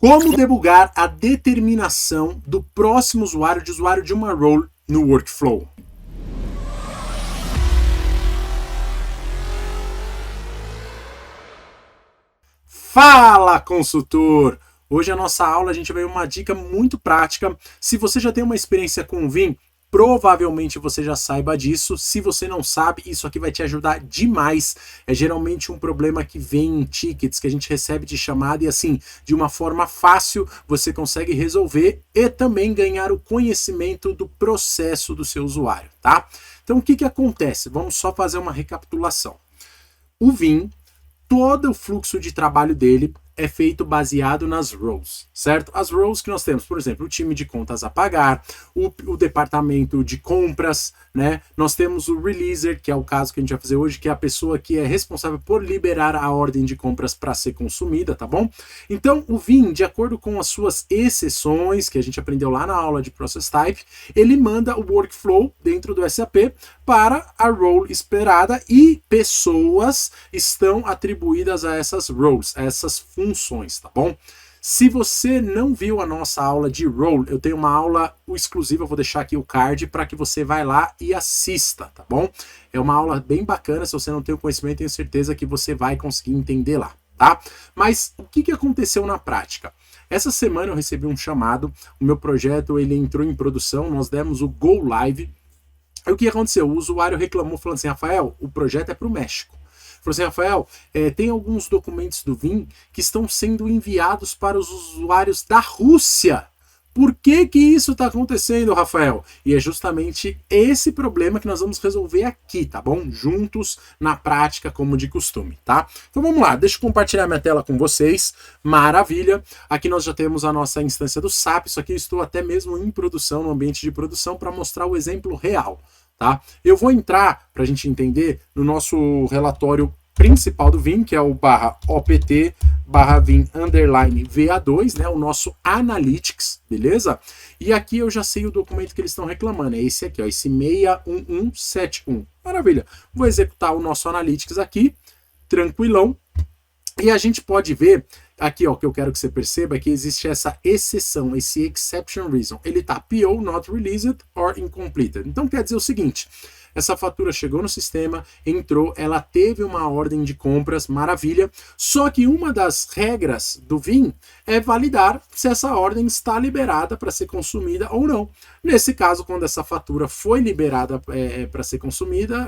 Como debugar a determinação do próximo usuário de uma role no workflow? Fala, consultor! Hoje a nossa aula a gente vai ver uma dica muito prática. Se você já tem uma experiência com o Vim, provavelmente você já saiba disso. Se você não sabe, isso aqui vai te ajudar demais. É geralmente um problema que vem em tickets que a gente recebe de chamada e assim, de uma forma fácil, você consegue resolver e também ganhar o conhecimento do processo do seu usuário, tá? Então o que acontece? Vamos só fazer uma recapitulação. O Vim, todo o fluxo de trabalho dele é feito baseado nas roles, certo? As roles que nós temos, por exemplo, o time de contas a pagar, o departamento de compras, né? Nós temos o releaser, que é o caso que a gente vai fazer hoje, que é a pessoa que é responsável por liberar a ordem de compras para ser consumida, tá bom? Então, o Vim, de acordo com as suas exceções, que a gente aprendeu lá na aula de Process Type, ele manda o workflow dentro do SAP para a role esperada e pessoas estão atribuídas a essas roles, a essas funções, tá bom? Se você não viu a nossa aula de role, eu tenho uma aula exclusiva, eu vou deixar aqui o card para que você vá lá e assista, tá bom? É uma aula bem bacana, se você não tem o conhecimento, tenho certeza que você vai conseguir entender lá, tá? Mas o que aconteceu na prática? Essa semana eu recebi um chamado, o meu projeto ele entrou em produção, nós demos o Go Live. Aí o que aconteceu? O usuário reclamou, falando assim, Rafael, o projeto é para o México. Falou assim, Rafael, tem alguns documentos do Vim que estão sendo enviados para os usuários da Rússia. Por que isso está acontecendo, Rafael? E é justamente esse problema que nós vamos resolver aqui, tá bom? Juntos, na prática, como de costume, tá? Então vamos lá, deixa eu compartilhar minha tela com vocês. Maravilha! Aqui nós já temos a nossa instância do SAP, isso aqui eu estou até mesmo em produção, no ambiente de produção, para mostrar o exemplo real, tá? Eu vou entrar, para a gente entender, no nosso relatório principal do Vim, que é o /opt /vim _va2, né, o nosso Analytics, beleza? E aqui eu já sei o documento que eles estão reclamando, é esse aqui, ó, esse 61171. Maravilha. Vou executar o nosso Analytics aqui, tranquilão. E a gente pode ver aqui, ó, que eu quero que você perceba é que existe essa exceção, esse exception reason. Ele tá PO not released or incompleted. Então quer dizer o seguinte, essa fatura chegou no sistema, entrou, ela teve uma ordem de compras, maravilha, só que uma das regras do Vim é validar se essa ordem está liberada para ser consumida ou não. Nesse caso, quando essa fatura foi liberada para ser consumida,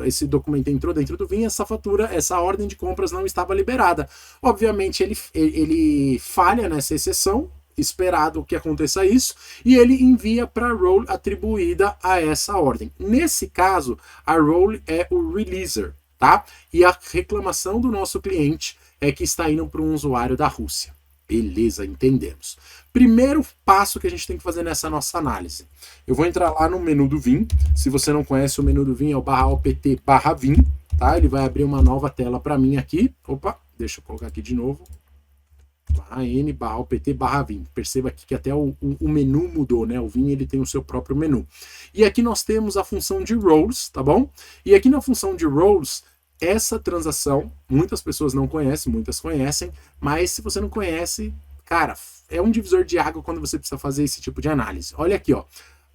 esse documento entrou dentro do Vim, essa fatura, essa ordem de compras não estava liberada. Obviamente, ele falha nessa exceção, esperado que aconteça isso, e ele envia para a role atribuída a essa ordem. Nesse caso, a role é o releaser, tá? E a reclamação do nosso cliente é que está indo para um usuário da Rússia. Beleza, entendemos. Primeiro passo que a gente tem que fazer nessa nossa análise. Eu vou entrar lá no menu do Vim. Se você não conhece, o menu do Vim é o /opt /vim, tá? Ele vai abrir uma nova tela para mim aqui. Opa, deixa eu colocar aqui de novo. /n /opt /vim. Perceba aqui que até o menu mudou, né? O Vim ele tem o seu próprio menu. E aqui nós temos a função de roles, tá bom? E aqui na função de roles, essa transação, muitas pessoas não conhecem, muitas conhecem, mas se você não conhece, cara, é um divisor de água quando você precisa fazer esse tipo de análise. Olha aqui, ó.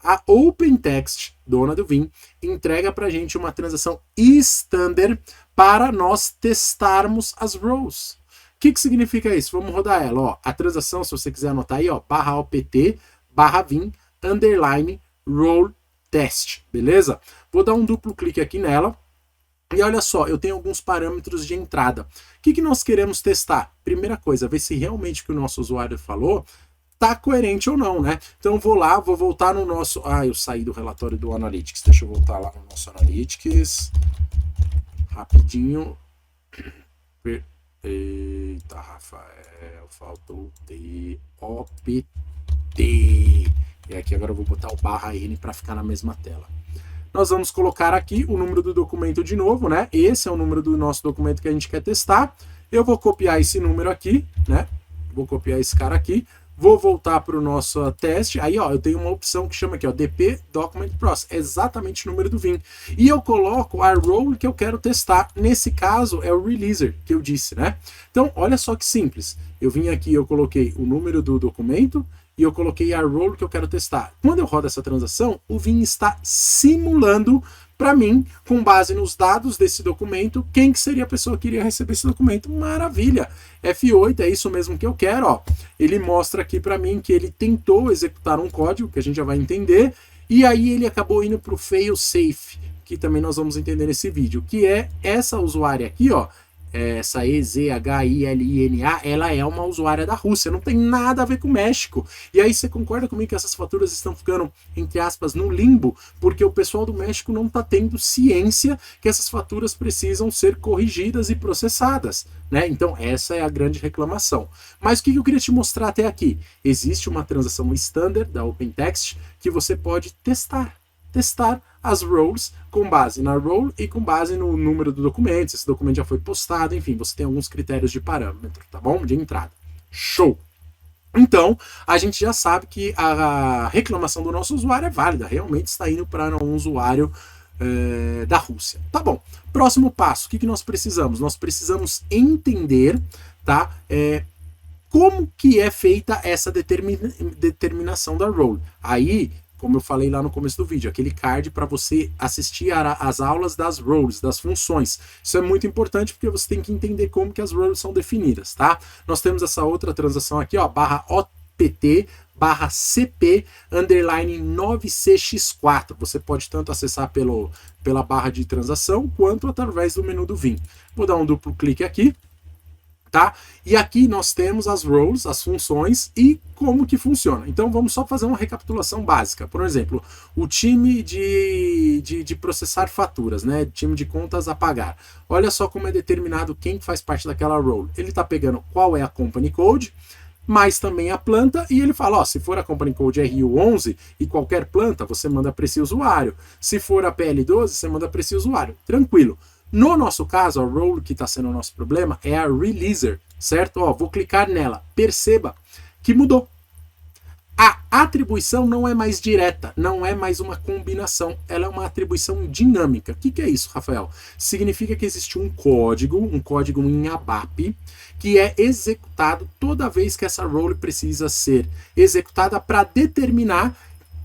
A OpenText, dona do Vim, entrega pra gente uma transação standard para nós testarmos as roles. O que significa isso? Vamos rodar ela, ó. A transação, se você quiser anotar aí, ó, /opt /vim _role test, beleza? Vou dar um duplo clique aqui nela. E olha só, eu tenho alguns parâmetros de entrada. O que nós queremos testar? Primeira coisa, ver se realmente o que o nosso usuário falou tá coerente ou não, né? Então vou lá, vou voltar no nosso... eu saí do relatório do Analytics. Deixa eu voltar lá no nosso Analytics. Rapidinho. Eita, Rafael, faltou opt. E aqui agora eu vou botar o /n para ficar na mesma tela. Nós vamos colocar aqui o número do documento de novo, né? Esse é o número do nosso documento que a gente quer testar. Eu vou copiar esse número aqui, né? Vou copiar esse cara aqui. Vou voltar para o nosso teste. Aí, ó, eu tenho uma opção que chama aqui, ó, DP Document Process. É exatamente o número do Vim. E eu coloco a role que eu quero testar. Nesse caso, é o releaser que eu disse, né? Então, olha só que simples. Eu vim aqui, eu coloquei o número do documento e eu coloquei a role que eu quero testar. Quando eu rodo essa transação, o Vim está simulando para mim, com base nos dados desse documento, quem que seria a pessoa que iria receber esse documento. Maravilha! F8, é isso mesmo que eu quero, ó. Ele mostra aqui para mim que ele tentou executar um código, que a gente já vai entender, e aí ele acabou indo para o fail safe, que também nós vamos entender nesse vídeo, que é essa usuária aqui, ó, essa EZHILINA, ela é uma usuária da Rússia, não tem nada a ver com o México. E aí você concorda comigo que essas faturas estão ficando, entre aspas, no limbo, porque o pessoal do México não está tendo ciência que essas faturas precisam ser corrigidas e processadas, né? Então essa é a grande reclamação. Mas o que eu queria te mostrar até aqui? Existe uma transação standard da OpenText que você pode testar as roles com base na role e com base no número do documento, se esse documento já foi postado, enfim, você tem alguns critérios de parâmetro, tá bom? De entrada. Show! Então, a gente já sabe que a reclamação do nosso usuário é válida, realmente está indo para um usuário da Rússia. Tá bom. Próximo passo, o que nós precisamos? Nós precisamos entender, tá? Como que é feita essa determinação da role. Aí, como eu falei lá no começo do vídeo, aquele card para você assistir às aulas das roles, das funções. Isso é muito importante porque você tem que entender como que as roles são definidas, tá? Nós temos essa outra transação aqui, ó, barra OPT, barra CP, underline 9CX4. Você pode tanto acessar pela barra de transação, quanto através do menu do Vim. Vou dar um duplo clique aqui. Tá? E aqui nós temos as roles, as funções e como que funciona. Então vamos só fazer uma recapitulação básica. Por exemplo, o time de processar faturas, né? Time de contas a pagar. Olha só como é determinado quem faz parte daquela role. Ele está pegando qual é a company code, mas também a planta, e ele fala, ó, se for a company code RU11 e qualquer planta, você manda para esse usuário. Se for a PL12, você manda para esse usuário. Tranquilo. No nosso caso, a role que está sendo o nosso problema é a releaser, certo? Ó, vou clicar nela. Perceba que mudou. A atribuição não é mais direta, não é mais uma combinação, ela é uma atribuição dinâmica. O que é isso, Rafael? Significa que existe um código em ABAP, que é executado toda vez que essa role precisa ser executada para determinar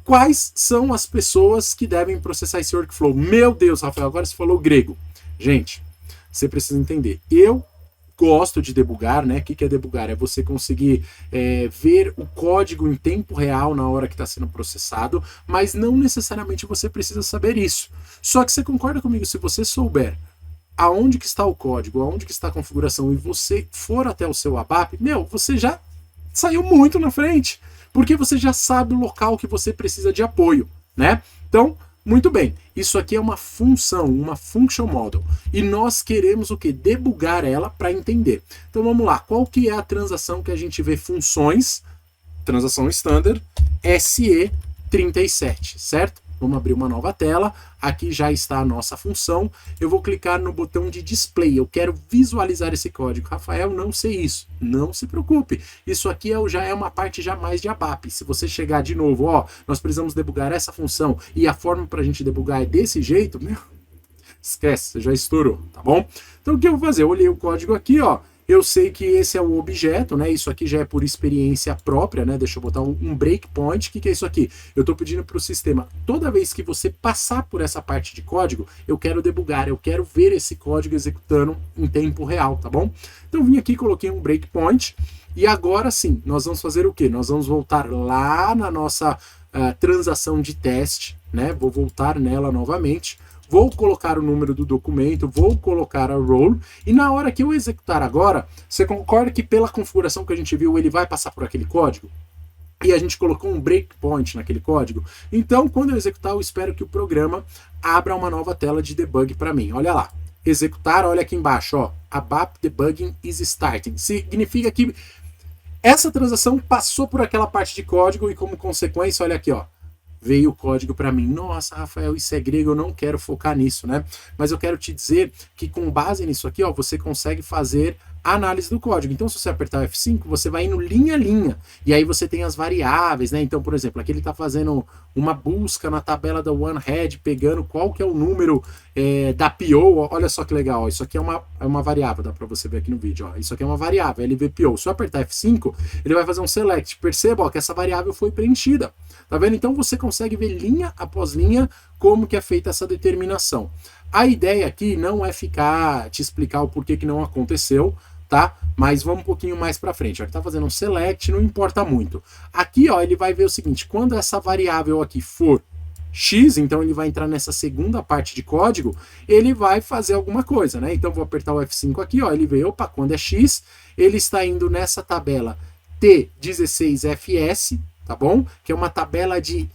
quais são as pessoas que devem processar esse workflow. Meu Deus, Rafael, agora você falou grego. Gente, você precisa entender. Eu gosto de debugar, né? O que é debugar? É você conseguir ver o código em tempo real na hora que está sendo processado, mas não necessariamente você precisa saber isso. Só que você concorda comigo, se você souber aonde que está o código, aonde que está a configuração e você for até o seu ABAP, você já saiu muito na frente, porque você já sabe o local que você precisa de apoio, né? Então, muito bem, isso aqui é uma função, uma function model, e nós queremos o que? Debugar ela para entender. Então vamos lá, qual que é a transação que a gente vê funções, transação standard, SE37, certo? Vamos abrir uma nova tela, aqui já está a nossa função, eu vou clicar no botão de display, eu quero visualizar esse código. Rafael, não sei isso, não se preocupe, isso aqui já é uma parte já mais de ABAP. Se você chegar de novo, ó, nós precisamos debugar essa função e a forma para a gente debugar é desse jeito, esquece, você já estourou, tá bom? Então o que eu vou fazer? Eu olhei o código aqui, ó, eu sei que esse é o objeto, né? Isso aqui já é por experiência própria, né? Deixa eu botar um breakpoint. O que é isso aqui? Eu estou pedindo para o sistema, toda vez que você passar por essa parte de código, eu quero debugar, eu quero ver esse código executando em tempo real, tá bom? Então eu vim aqui, coloquei um breakpoint e agora sim, nós vamos fazer o quê? Nós vamos voltar lá na nossa transação de teste, né? Vou voltar nela novamente. Vou colocar o número do documento, vou colocar a role, e na hora que eu executar agora, você concorda que pela configuração que a gente viu, ele vai passar por aquele código? E a gente colocou um breakpoint naquele código? Então, quando eu executar, eu espero que o programa abra uma nova tela de debug para mim. Olha lá, executar, olha aqui embaixo, ó, ABAP debugging is starting. Significa que essa transação passou por aquela parte de código e como consequência, olha aqui, ó, veio o código para mim. Nossa, Rafael, isso é grego, eu não quero focar nisso, né? Mas eu quero te dizer que com base nisso aqui, ó, você consegue fazer análise do código. Então, se você apertar o F5, você vai indo linha a linha. E aí você tem as variáveis, né? Então, por exemplo, aqui ele está fazendo uma busca na tabela da OneHead, pegando qual que é o número da PO. Olha só que legal, ó. Isso aqui é uma variável, dá para você ver aqui no vídeo. Ó. Isso aqui é uma variável, LVPO. Se eu apertar F5, ele vai fazer um select. Perceba, ó, que essa variável foi preenchida. Tá vendo? Então você consegue ver linha após linha como que é feita essa determinação. A ideia aqui não é te explicar o porquê que não aconteceu, tá? Mas vamos um pouquinho mais para frente. Ó, ele tá fazendo um select, não importa muito. Aqui, ó, ele vai ver o seguinte, quando essa variável aqui for x, então ele vai entrar nessa segunda parte de código, ele vai fazer alguma coisa, né? Então vou apertar o F5 aqui, ó, ele veio, opa, quando é x, ele está indo nessa tabela T16FS, tá bom? Que é uma tabela de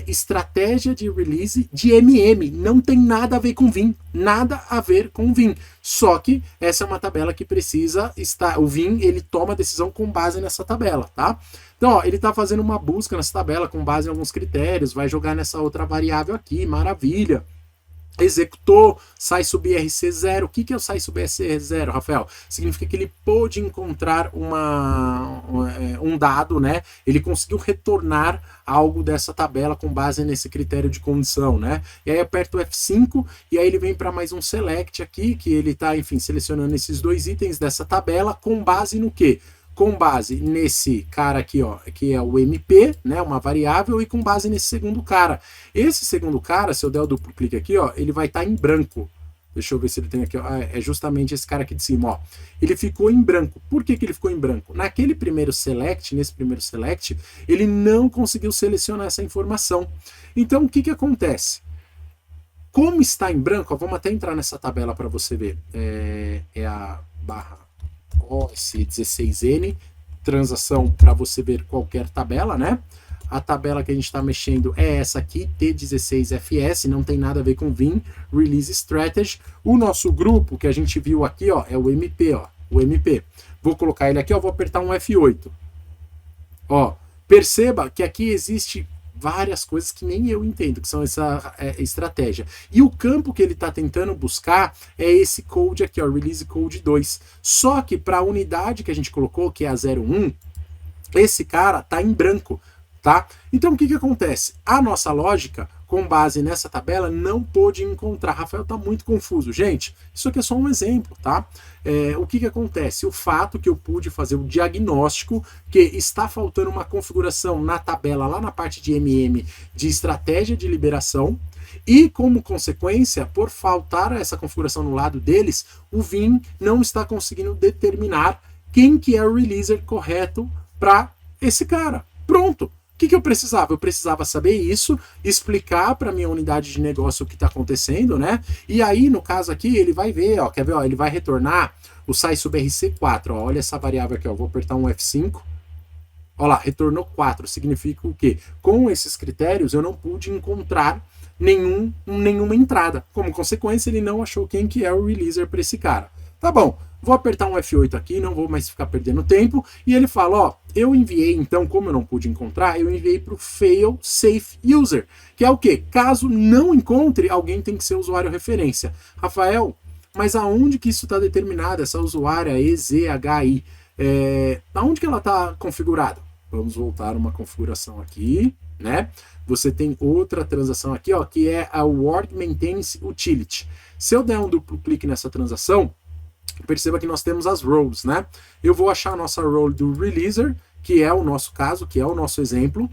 estratégia de release de MM, não tem nada a ver com Vim, nada a ver com Vim, só que essa é uma tabela que precisa estar, o Vim, ele toma a decisão com base nessa tabela, tá? Então, ó, ele tá fazendo uma busca nessa tabela com base em alguns critérios, vai jogar nessa outra variável aqui, maravilha. Executou, sai sub RC0. O que é o sai sub RC0, Rafael? Significa que ele pôde encontrar um dado, né? Ele conseguiu retornar algo dessa tabela com base nesse critério de condição, né? E aí aperta o F5 e aí ele vem para mais um select aqui, que ele está, enfim, selecionando esses dois itens dessa tabela com base no quê? Com base nesse cara aqui, ó, que é o MP, né, uma variável, e com base nesse segundo cara. Esse segundo cara, se eu der o duplo clique aqui, ó, ele vai estar em branco. Deixa eu ver se ele tem aqui, ó, é justamente esse cara aqui de cima, ó. Ele ficou em branco. Por que ele ficou em branco? Naquele primeiro select, nesse primeiro select, ele não conseguiu selecionar essa informação. Então, o que acontece? Como está em branco, ó, vamos até entrar nessa tabela para você ver. É a barra OS16N, transação para você ver qualquer tabela, né? A tabela que a gente está mexendo é essa aqui, T16FS, não tem nada a ver com Vim, Release Strategy. O nosso grupo que a gente viu aqui, ó, é o MP, ó, o MP. Vou colocar ele aqui, ó, vou apertar um F8. Ó, perceba que aqui existe várias coisas que nem eu entendo, que são essa estratégia. E o campo que ele está tentando buscar é esse code aqui, ó, Release Code 2. Só que para a unidade que a gente colocou, que é a 01, esse cara tá em branco, tá? Então o que acontece? A nossa lógica, com base nessa tabela, não pôde encontrar. Rafael tá muito confuso. Gente, isso aqui é só um exemplo, tá? O que acontece? O fato que eu pude fazer o diagnóstico que está faltando uma configuração na tabela, lá na parte de MM, de estratégia de liberação, e como consequência, por faltar essa configuração no lado deles, o Vim não está conseguindo determinar quem que é o releaser correto para esse cara. Pronto! O que eu precisava? Eu precisava saber isso, explicar para minha unidade de negócio o que está acontecendo, né? E aí, no caso aqui, ele vai ver, ó, quer ver? Ó, ele vai retornar o sai sub RC4. Ó, olha essa variável aqui, ó, vou apertar um F5. Olha lá, retornou 4. Significa o quê? Com esses critérios, eu não pude encontrar nenhuma entrada. Como consequência, ele não achou quem que é o releaser para esse cara. Tá bom, vou apertar um F8 aqui, não vou mais ficar perdendo tempo, e ele fala, ó, eu enviei, então, como eu não pude encontrar, eu enviei para o Fail Safe User, que é o quê? Caso não encontre, alguém tem que ser usuário referência. Rafael, mas aonde que isso está determinado, essa usuária EZHI? Aonde que ela está configurada? Vamos voltar uma configuração aqui, né? Você tem outra transação aqui, ó, que é a Word Maintenance Utility. Se eu der um duplo clique nessa transação, perceba que nós temos as roles, né? Eu vou achar a nossa role do releaser, que é o nosso caso, que é o nosso exemplo.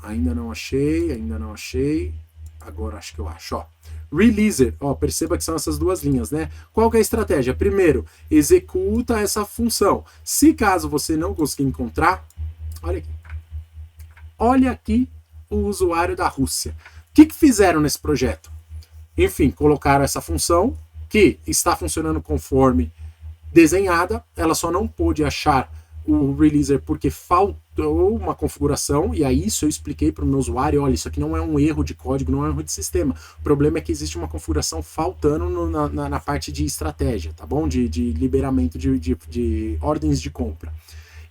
Ainda não achei. Agora acho que eu acho, ó. Releaser, ó, perceba que são essas duas linhas, né? Qual que é a estratégia? Primeiro, executa essa função. Se caso você não conseguir encontrar, olha aqui. Olha aqui o usuário da Rússia. O que fizeram nesse projeto? Enfim, colocaram essa função, que está funcionando conforme desenhada, ela só não pôde achar o releaser porque faltou uma configuração, e aí isso eu expliquei para o meu usuário, olha, isso aqui não é um erro de código, não é um erro de sistema, o problema é que existe uma configuração faltando na parte de estratégia, tá bom? De liberamento de ordens de compra.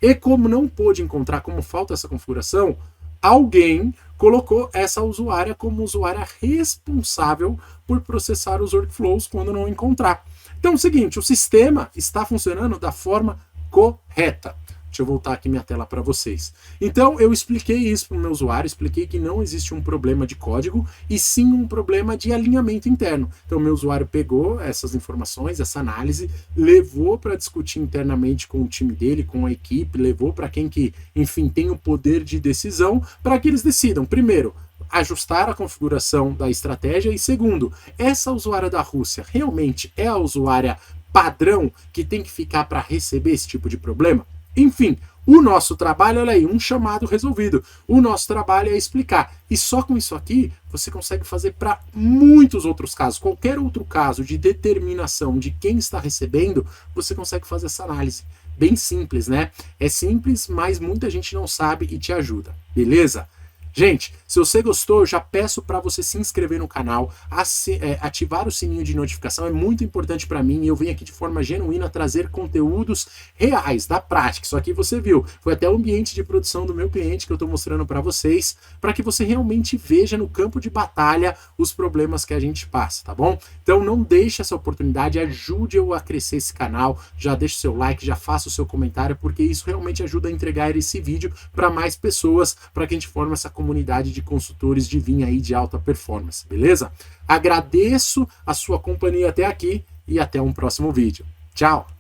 E como não pôde encontrar como falta essa configuração, alguém colocou essa usuária como usuária responsável por processar os workflows quando não encontrar. Então é o seguinte, o sistema está funcionando da forma correta. Deixa eu voltar aqui minha tela para vocês. Então, eu expliquei isso para o meu usuário, expliquei que não existe um problema de código, e sim um problema de alinhamento interno. Então, o meu usuário pegou essas informações, essa análise, levou para discutir internamente com o time dele, com a equipe, levou para quem que, enfim, tem o poder de decisão, para que eles decidam, primeiro, ajustar a configuração da estratégia, e segundo, essa usuária da Rússia realmente é a usuária padrão que tem que ficar para receber esse tipo de problema? Enfim, o nosso trabalho, olha aí, um chamado resolvido. O nosso trabalho é explicar. E só com isso aqui, você consegue fazer para muitos outros casos. Qualquer outro caso de determinação de quem está recebendo, você consegue fazer essa análise. Bem simples, né? É simples, mas muita gente não sabe e te ajuda. Beleza? Gente, se você gostou, eu já peço para você se inscrever no canal, ativar o sininho de notificação, é muito importante para mim, e eu venho aqui de forma genuína trazer conteúdos reais, da prática. Isso aqui você viu, foi até o ambiente de produção do meu cliente que eu estou mostrando para vocês, para que você realmente veja no campo de batalha os problemas que a gente passa, tá bom? Então não deixe essa oportunidade, ajude eu a crescer esse canal, já deixe o seu like, já faça o seu comentário, porque isso realmente ajuda a entregar esse vídeo para mais pessoas, para que a gente forme essa comunidade de consultores de vinho aí de alta performance, beleza? Agradeço a sua companhia até aqui e até um próximo vídeo. Tchau!